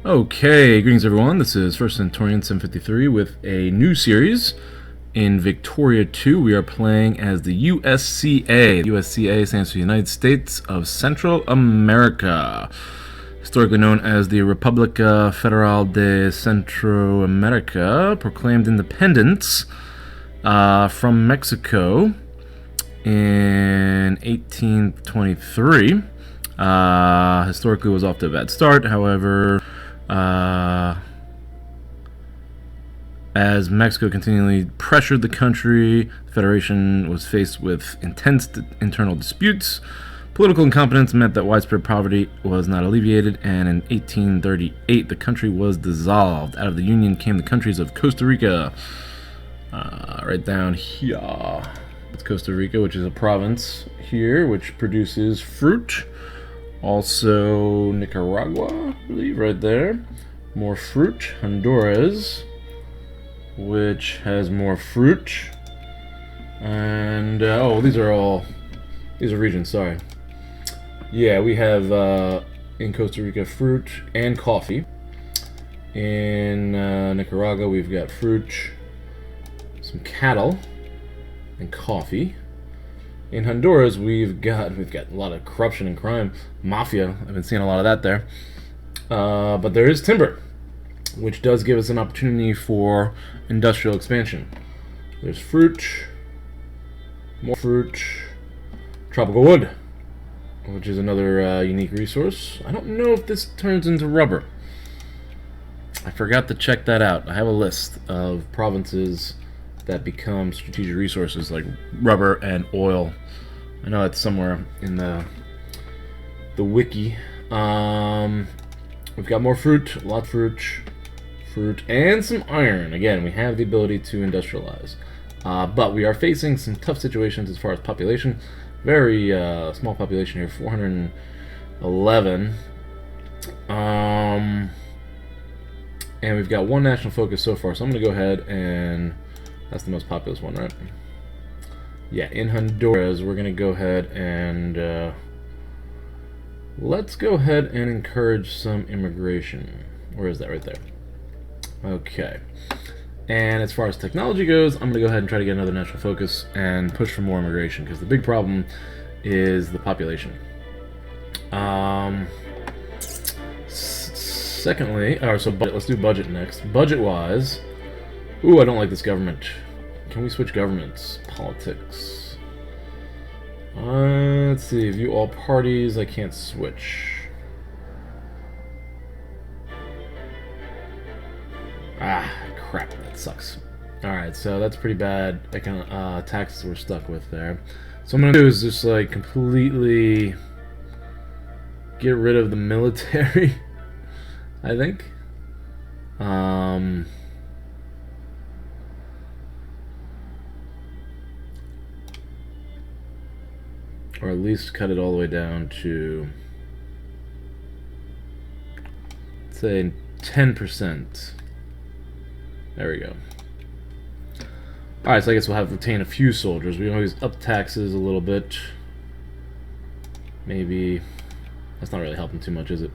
Okay, greetings everyone. This is First Centaurian 753 with a new series. In Victoria 2, we are playing as the USCA. USCA stands for the United States of Central America, historically known as the República Federal de Centroamérica, proclaimed independence from Mexico in 1823. Historically was off to a bad start, however, as Mexico continually pressured the country, the Federation was faced with intense internal disputes. Political incompetence meant that widespread poverty was not alleviated, and in 1838 the country was dissolved. Out of the Union came the countries of Costa Rica. Right down here. It's Costa Rica, which is a province here, which produces fruit. Also Nicaragua, I believe, right there. More fruit. Honduras, which has more fruit. And, these are regions, sorry. Yeah, we have, in Costa Rica, fruit and coffee. In Nicaragua, we've got fruit, some cattle, and coffee. In Honduras, we've got a lot of corruption and crime, mafia. I've been seeing a lot of that there. But there is timber, which does give us an opportunity for industrial expansion. There's fruit, more fruit, tropical wood, which is another unique resource. I don't know if this turns into rubber. I forgot to check that out. I have a list of provinces that become strategic resources like rubber and oil. I know it's somewhere in the wiki. We've got more fruit, a lot of fruit, and some iron. Again, we have the ability to industrialize. But we are facing some tough situations as far as population. Very small population here, 411. And we've got one national focus so far, so I'm going to go ahead and... That's the most populous one, right? Yeah, in Honduras, we're going to go ahead and... let's go ahead and encourage some immigration. Where is that? Right there. Okay. And as far as technology goes, I'm going to go ahead and try to get another national focus and push for more immigration, because the big problem is the population. Secondly, let's do budget next. Budget-wise... Ooh, I don't like this government. Can we switch governments? Politics. Let's see. View all parties. I can't switch. Ah, crap. That sucks. Alright, so that's pretty bad. I can, taxes we're stuck with there. So what I'm going to do is just, like, completely get rid of the military, I think. Or at least cut it all the way down to, let's say, 10%. There we go. Alright, so I guess we'll have to retain a few soldiers. We can always up taxes a little bit. Maybe. That's not really helping too much, is it?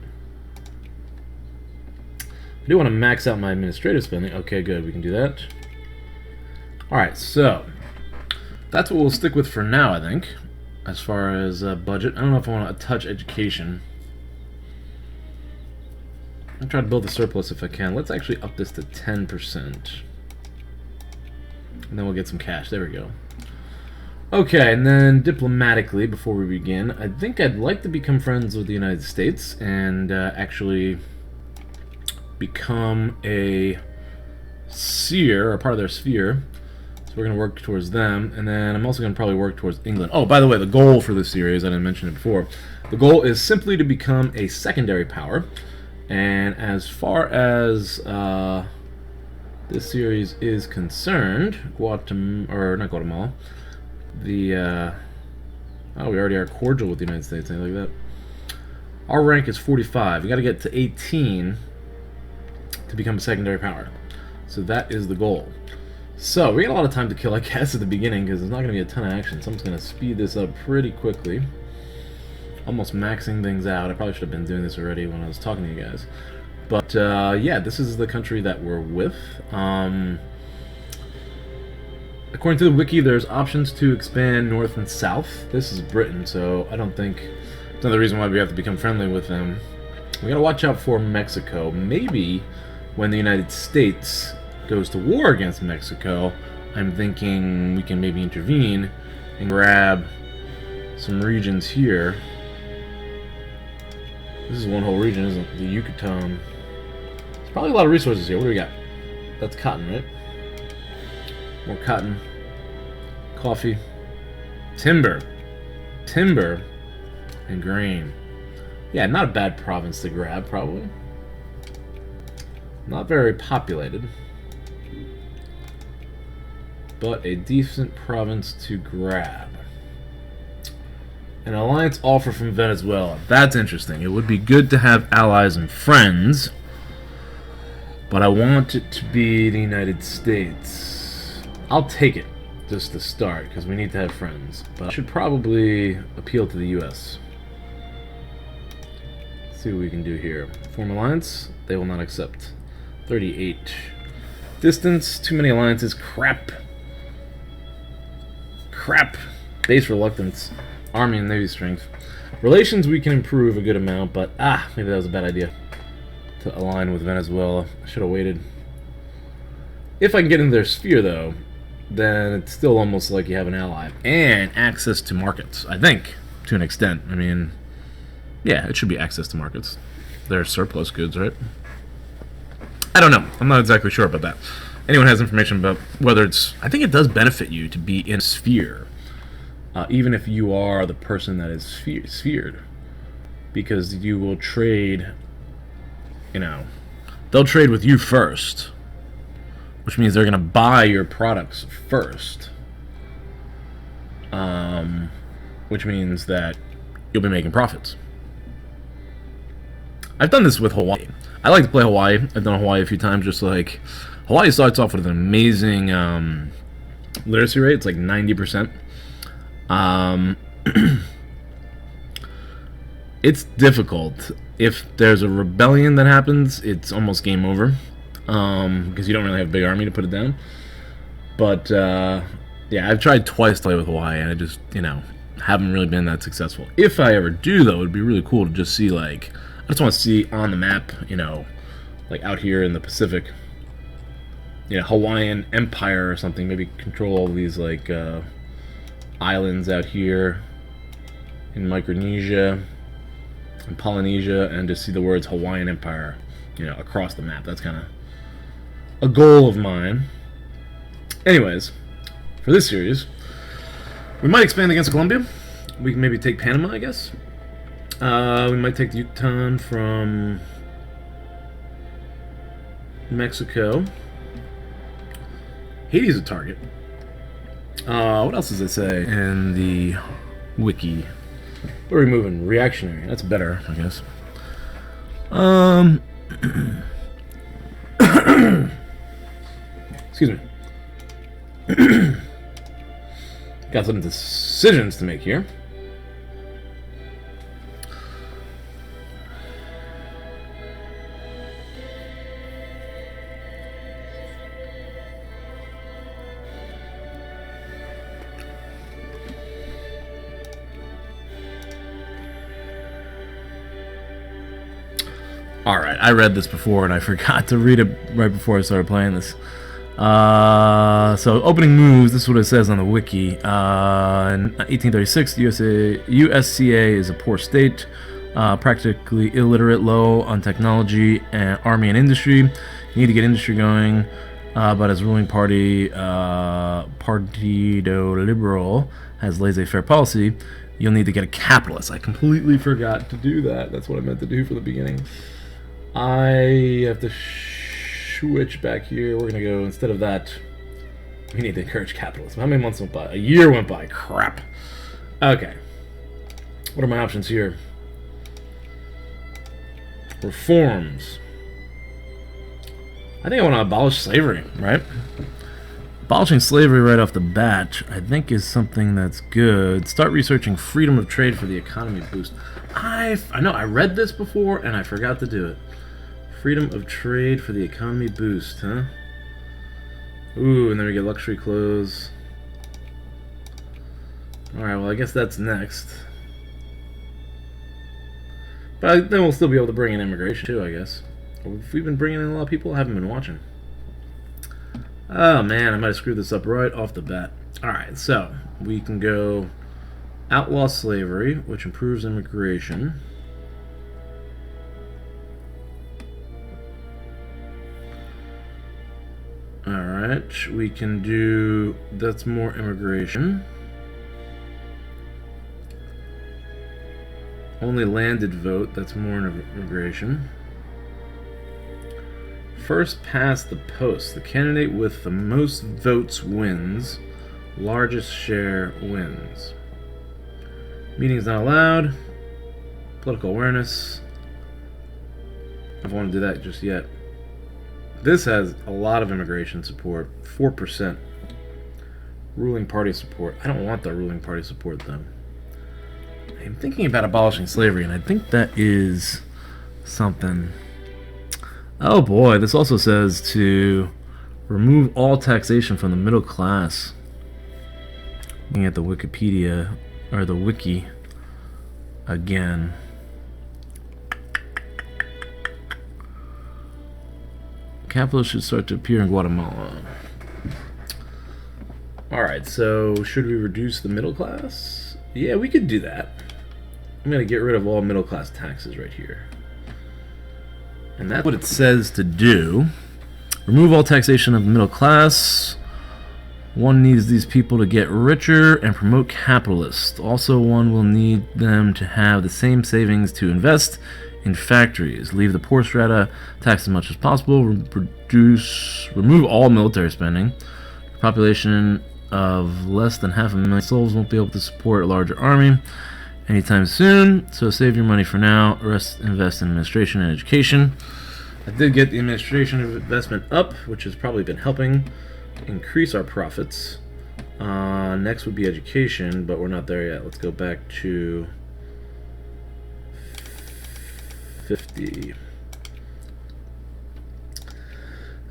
I do want to max out my administrative spending. Okay, good. We can do that. Alright, so that's what we'll stick with for now, I think. As far as budget, I don't know if I want to touch education. I'll try to build a surplus if I can. Let's actually up this to 10%. And then we'll get some cash. There we go. Okay, and then diplomatically, before we begin, I think I'd like to become friends with the United States and actually become a seer, or part of their sphere. So we're going to work towards them, and then I'm also going to probably work towards England. Oh, by the way, the goal for this series, I didn't mention it before, the goal is simply to become a secondary power, and as far as this series is concerned, not Guatemala, we already are cordial with the United States, anything like that. Our rank is 45. We got to get to 18 to become a secondary power. So that is the goal. So, we got a lot of time to kill, I guess, at the beginning, because there's not going to be a ton of action, so I'm just going to speed this up pretty quickly. Almost maxing things out. I probably should have been doing this already when I was talking to you guys. But yeah, this is the country that we're with. According to the wiki, there's options to expand north and south. This is Britain, so I don't think it's another reason why we have to become friendly with them. We gotta watch out for Mexico. Maybe when the United States goes to war against Mexico, I'm thinking we can maybe intervene and grab some regions here. This is one whole region, isn't it? The Yucatan. There's probably a lot of resources here. What do we got? That's cotton, right? More cotton. Coffee. Timber. Timber. And grain. Yeah, not a bad province to grab, probably. Not very populated. But a decent province to grab. An alliance offer from Venezuela. That's interesting. It would be good to have allies and friends. But I want it to be the United States. I'll take it, just to start, because we need to have friends. But I should probably appeal to the U.S. Let's see what we can do here. Form alliance. They will not accept. 38. Distance. Too many alliances. Crap. Crap. Base reluctance. Army and Navy strength. Relations we can improve a good amount, but maybe that was a bad idea to align with Venezuela. I should have waited. If I can get into their sphere, though, then it's still almost like you have an ally. And access to markets, I think, to an extent. I mean, yeah, it should be access to markets. They're surplus goods, right? I don't know. I'm not exactly sure about that. Anyone has information about whether it's... I think it does benefit you to be in a sphere. Even if you are the person that is sphered, because you will trade, they'll trade with you first, which means they're going to buy your products first, which means that you'll be making profits. I've done this with Hawaii. I like to play Hawaii. I've done Hawaii a few times. Just like Hawaii starts off with an amazing literacy rate. It's like 90%. It's difficult. If there's a rebellion that happens, it's almost game over, because you don't really have a big army to put it down. But yeah, I've tried twice to play with Hawaii, and I just haven't really been that successful. If I ever do, though, it'd be really cool to just see, like, I just want to see on the map, like out here in the Pacific, Hawaiian Empire or something. Maybe control all these like islands out here in Micronesia and Polynesia, and just see the words Hawaiian Empire, across the map. That's kind of a goal of mine. Anyways, for this series, we might expand against Colombia. We can maybe take Panama, I guess. We might take the Yucatan from Mexico. Haiti's a target. What else does it say in the wiki? What are we moving? Reactionary. That's better, I guess. Excuse me. Got some decisions to make here. Alright, I read this before and I forgot to read it right before I started playing this. So, opening moves, this is what it says on the wiki. In 1836, the USCA is a poor state, practically illiterate, low on technology, and army and industry. You need to get industry going, but as ruling party, Partido Liberal, has laissez-faire policy, you'll need to get a capitalist. I completely forgot to do that. That's what I meant to do for the beginning. I have to switch back here. We're going to go, instead of that, we need to encourage capitalism. How many months went by? A year went by. Crap. Okay. What are my options here? Reforms. I think I want to abolish slavery, right? Abolishing slavery right off the bat, I think, is something that's good. Start researching freedom of trade for the economy boost. I know, I read this before and I forgot to do it. Freedom of trade for the economy boost, huh? Ooh, and then we get luxury clothes. Alright, well I guess that's next. But then we'll still be able to bring in immigration too, I guess. If we've been bringing in a lot of people, I haven't been watching. Oh man, I might have screwed this up right off the bat. Alright, so we can go outlaw slavery, which improves immigration. Alright, we can do... that's more immigration. Only landed vote, that's more immigration. First past the post. The candidate with the most votes wins. Largest share wins. Meetings not allowed. Political awareness. I don't want to do that just yet. This has a lot of immigration support. 4%. Ruling party support. I don't want the ruling party support though. I'm thinking about abolishing slavery, and I think that is something. Oh boy, this also says to remove all taxation from the middle class. Looking at the Wikipedia, or the wiki again. Capital should start to appear in Guatemala. Alright, so should we reduce the middle class? Yeah, we could do that. I'm going to get rid of all middle class taxes right here. And that's what it says to do. Remove all taxation of the middle class. One needs these people to get richer and promote capitalists. Also, one will need them to have the same savings to invest in factories. Leave the poor strata taxed as much as possible. Remove all military spending. The population of less than 500,000 souls won't be able to support a larger army anytime soon, so save your money for now. Rest invest in administration and education. I did get the administration investment up, which has probably been helping increase our profits. Next would be education, but we're not there yet. Let's go back to 50.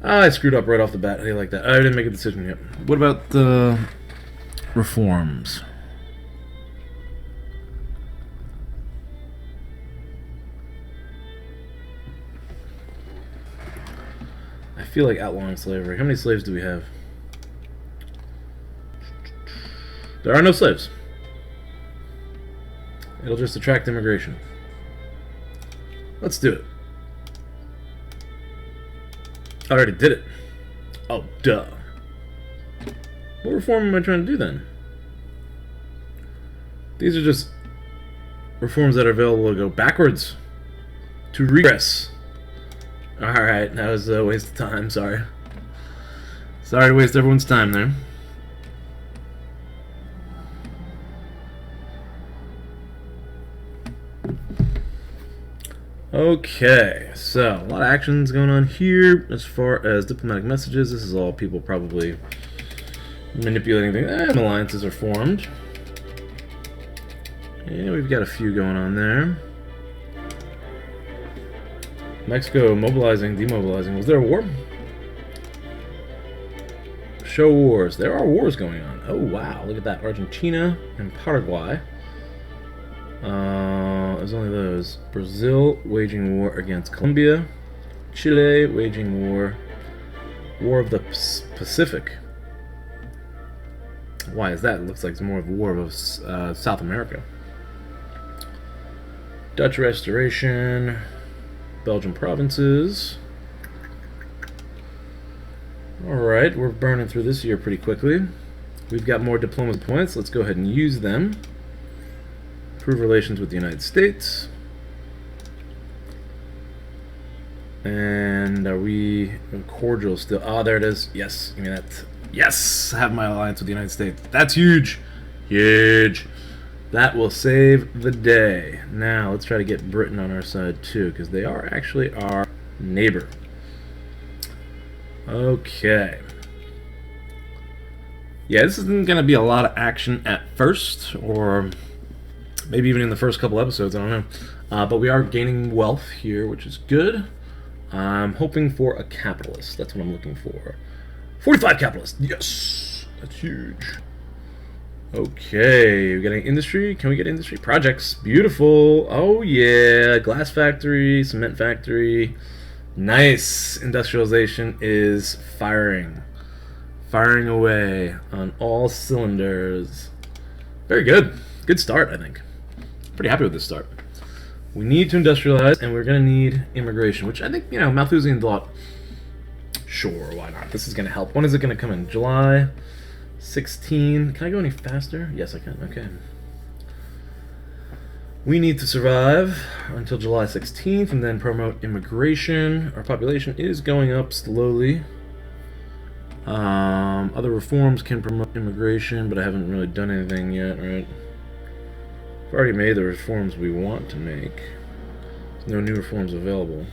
I screwed up right off the bat. How do you like that? I didn't make a decision yet. What about the reforms? I feel like outlawing slavery. How many slaves do we have? There are no slaves. It'll just attract immigration. Let's do it. I already did it. Oh, duh. What reform am I trying to do then? These are just reforms that are available to go backwards. To regress. Alright, that was a waste of time, sorry. Sorry to waste everyone's time there. Okay, so a lot of actions going on here as far as diplomatic messages. This is all people probably manipulating things. And alliances are formed. And we've got a few going on there. Mexico mobilizing, demobilizing. Was there a war? Show wars. There are wars going on. Oh wow, look at that. Argentina and Paraguay. There's only those. Brazil waging war against Colombia. Chile waging war. War of the Pacific. Why is that? It looks like it's more of a war of South America. Dutch Restoration. Belgian provinces. Alright, we're burning through this year pretty quickly. We've got more diplomacy points. Let's go ahead and use them. Improve relations with the United States. And are we cordial still? Oh, there it is. Yes, give me that. Yes, I have my alliance with the United States. That's huge. Huge. That will save the day. Now, let's try to get Britain on our side too, because they are actually our neighbor. Okay. Yeah, this isn't going to be a lot of action at first, or maybe even in the first couple episodes, I don't know. But we are gaining wealth here, which is good. I'm hoping for a capitalist. That's what I'm looking for. 45 capitalists. Yes, that's huge. Okay, we're getting industry. Can we get industry? Projects. Beautiful. Oh, yeah. Glass factory, cement factory. Nice. Industrialization is firing. Firing away on all cylinders. Very good. Good start, I think. Pretty happy with this start. We need to industrialize, and we're going to need immigration, which I think, Malthusian thought, sure, why not? This is going to help. When is it going to come in? July 16. Can I go any faster? Yes, I can. Okay. We need to survive until July 16th and then promote immigration. Our population is going up slowly. Other reforms can promote immigration, but I haven't really done anything yet, right? I've already made the reforms we want to make. There's no new reforms available.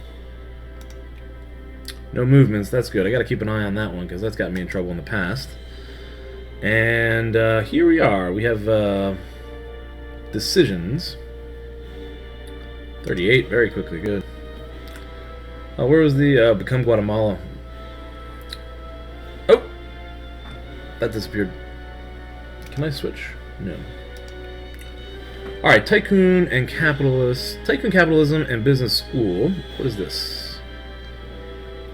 No movements, that's good. I gotta keep an eye on that one because that's got me in trouble in the past. And here we are. We have decisions. 38, very quickly, good. Where was the Become Guatemala? Oh! That disappeared. Can I switch? No. Alright, Tycoon and Capitalist. Tycoon Capitalism and Business School. What is this?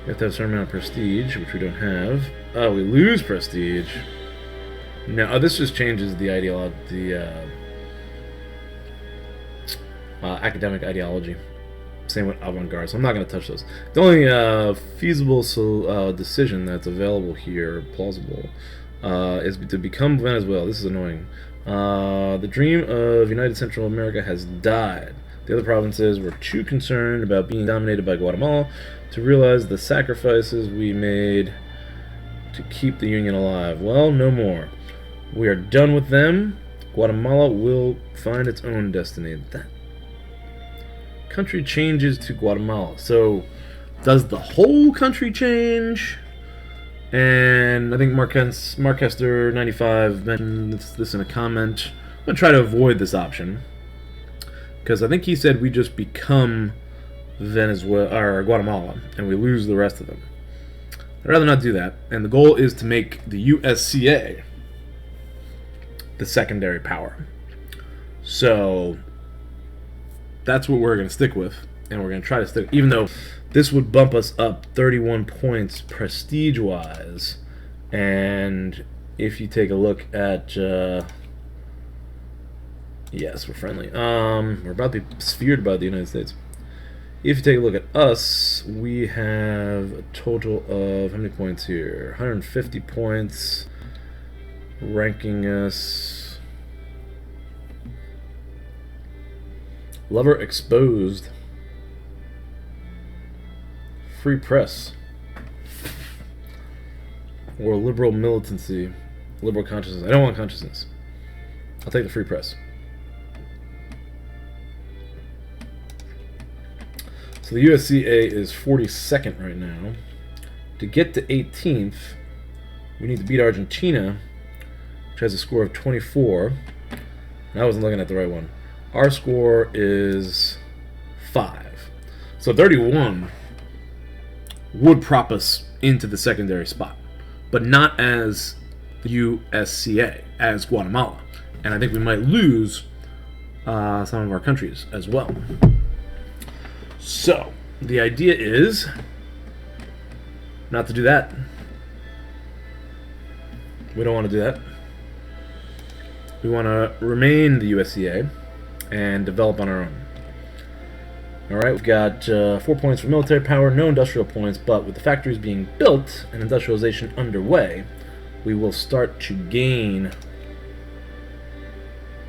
We have to have a certain amount of prestige, which we don't have. Oh, we lose prestige. No, this just changes the academic ideology. Same with avant-garde, so I'm not going to touch those. The only feasible decision that's available here, plausible, is to become Venezuela. This is annoying. The dream of United Central America has died. The other provinces were too concerned about being dominated by Guatemala to realize the sacrifices we made to keep the Union alive. Well, no more. We are done with them. Guatemala will find its own destiny. That country changes to Guatemala. So, does the whole country change? And I think Markester95 mentioned this in a comment. I'm going to try to avoid this option, because I think he said we just become Venezuela or Guatemala, and we lose the rest of them. I'd rather not do that. And the goal is to make the USCA the secondary power. So that's what we're going to stick with, and we're going to try to stick, even though this would bump us up 31 points prestige-wise. And if you take a look at, yes, we're friendly. We're about to be sphered by the United States. If you take a look at us, we have a total of, how many points here? 150 points, ranking us lover exposed, free press, or liberal militancy, liberal consciousness. I don't want consciousness. I'll take the free press. So the USCA is 42nd right now. To get to 18th, we need to beat Argentina, which has a score of 24. And I wasn't looking at the right one. Our score is 5. So 31 would prop us into the secondary spot, but not as the USCA, as Guatemala. And I think we might lose some of our countries as well. So, the idea is not to do that. We don't want to do that. We want to remain the USCA and develop on our own. Alright, we've got 4 points for military power, no industrial points, but with the factories being built and industrialization underway, we will start to gain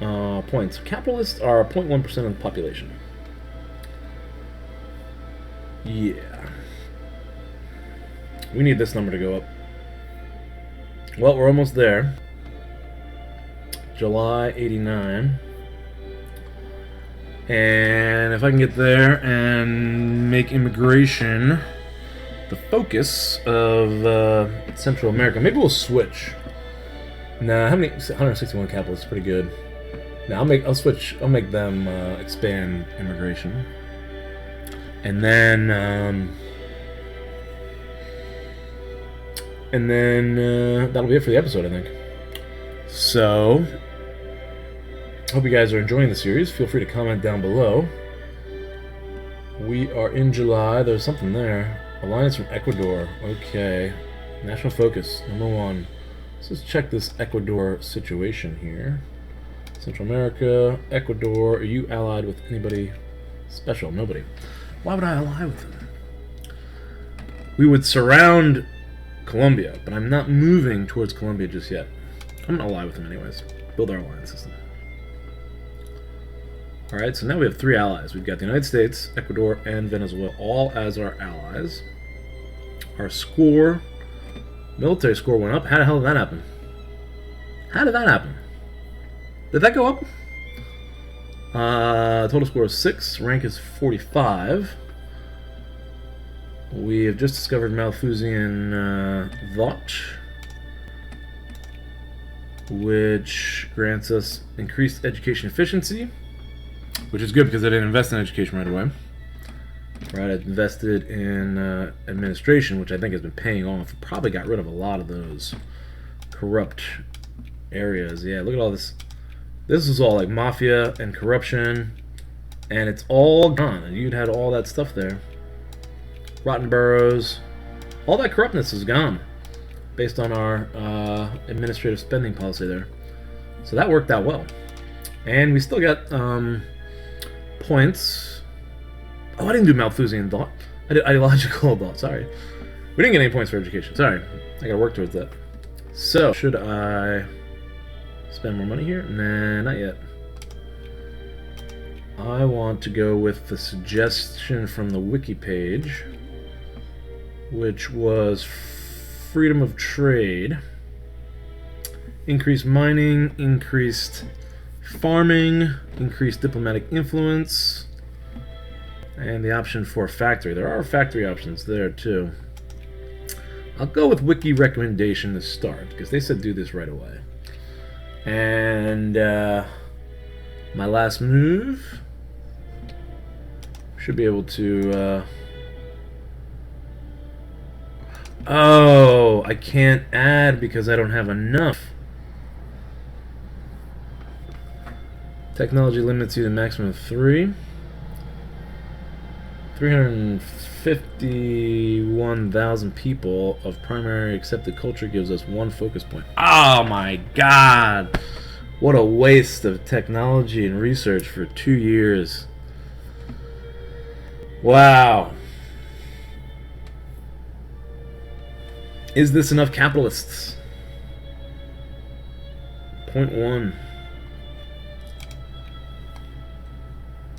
points. Capitalists are 0.1% of the population. Yeah. We need this number to go up. Well, we're almost there. July 89. And if I can get there and make immigration the focus of Central America, maybe we'll switch. Nah, how many? 161 capitalists, pretty good. Nah, I'll switch. I'll make them expand immigration. And then And then that'll be it for the episode, I think. So, hope you guys are enjoying the series. Feel free to comment down below. We are in July. There's something there. Alliance from Ecuador. Okay. National focus, #1. Let's just check this Ecuador situation here. Central America, Ecuador. Are you allied with anybody special? Nobody. Why would I ally with them? We would surround Colombia, but I'm not moving towards Colombia just yet. I'm gonna ally with them anyways. Build our alliance system. Alright, so now we have 3 allies. We've got the United States, Ecuador, and Venezuela all as our allies. Our score, military score went up. How the hell did that happen? How did that happen? Did that go up? Total score is 6. Rank is 45. We have just discovered Malthusian thought, which grants us increased education efficiency, which is good because I didn't invest in education right away. Right, I invested in administration, which I think has been paying off. Probably got rid of a lot of those corrupt areas. Yeah, look at all this. This is all like mafia and corruption, and it's all gone. And you'd had all that stuff there. Rotten boroughs. All that corruptness is gone based on our administrative spending policy there. So that worked out well. And we still got points. Oh, I didn't do Malthusian thought. I did ideological thought, sorry. We didn't get any points for education, sorry. I gotta work towards that. So, should I spend more money here? Nah, not yet. I want to go with the suggestion from the wiki page, which was freedom of trade. Increased mining, increased farming, increased diplomatic influence, and the option for factory. There are factory options there too. I'll go with wiki recommendation to start, because they said do this right away. And my last move should be able to oh, I can't add because I don't have enough. Technology limits you to a maximum of 3. 351,000 people of primary accepted culture gives us 1 focus point. Oh my god! What a waste of technology and research for 2 years. Wow. Is this enough capitalists? 0.1.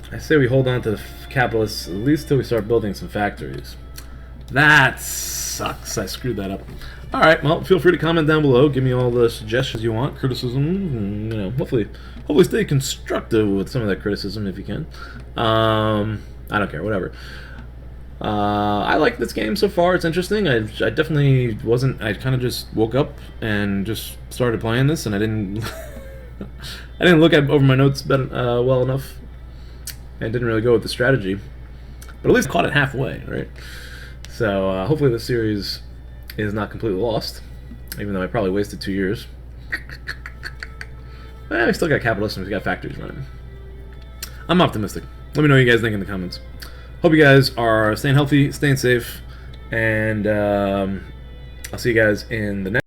I say we hold on to the capitalists at least till we start building some factories. That sucks. I screwed that up. Alright, well, feel free to comment down below. Give me all the suggestions you want, criticism, and, you know, hopefully stay constructive with some of that criticism if you can. I don't care, whatever. I like this game so far. It's interesting. I definitely wasn't. I kind of just woke up and just started playing this, and I didn't. I didn't look over my notes well enough, and didn't really go with the strategy. But at least I caught it halfway, right? So hopefully the series is not completely lost, even though I probably wasted 2 years. We still got capitalists and we got factories running. I'm optimistic. Let me know what you guys think in the comments. Hope you guys are staying healthy, staying safe, and I'll see you guys in the next